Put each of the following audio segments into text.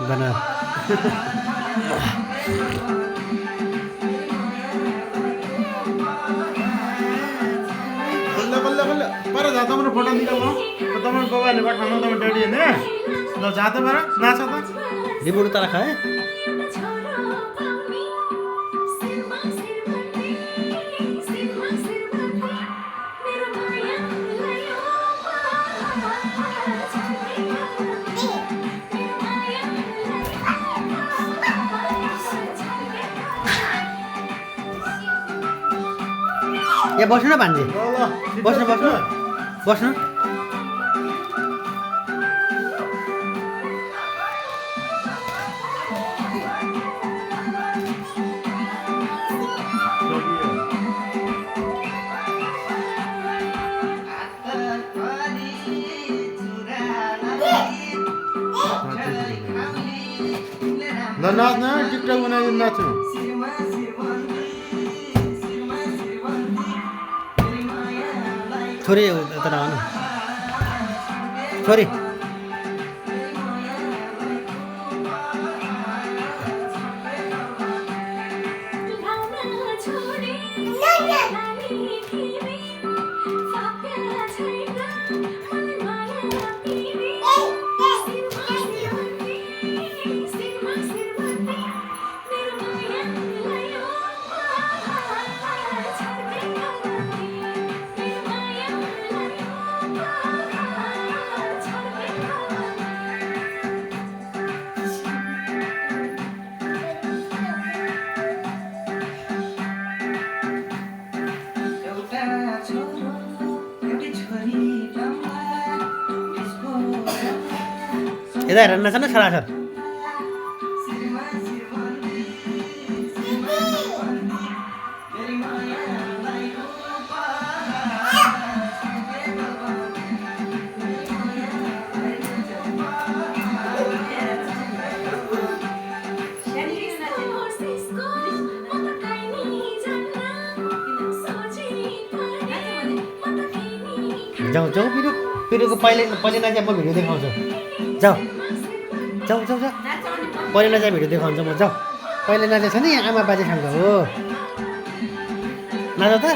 बना बल्ल बल्ल बल्ल पर जाता मेरो फोटो निकाल्नु तपाईँ बाबाले पठाउनु तपाईँ डडी हैन ल जाता पर नाच त रिबुड तर खाए यहाँ बस्नु न भान्जी ल ल बस्नु बस्नु बस्नु ल नाच्न टिकटक बनाइदिनु नाच्नु छोरी यता आउनु छोरी यता हेरेर नाच न सरासर जाऊ जाऊ पिरो पिरोको पहिले नाचे म भिडियो देखाउँछु जाऊ जाऊ जाऊ जाऊ पहिले नाचे भिडियो देखाउँछु म जाऊ पहिले नाचेको छ नि आमा बाजेसँग हो नाच त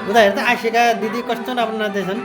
उता हेर त आसिका दिदी कस्तो राम्रो नाच्दैछन्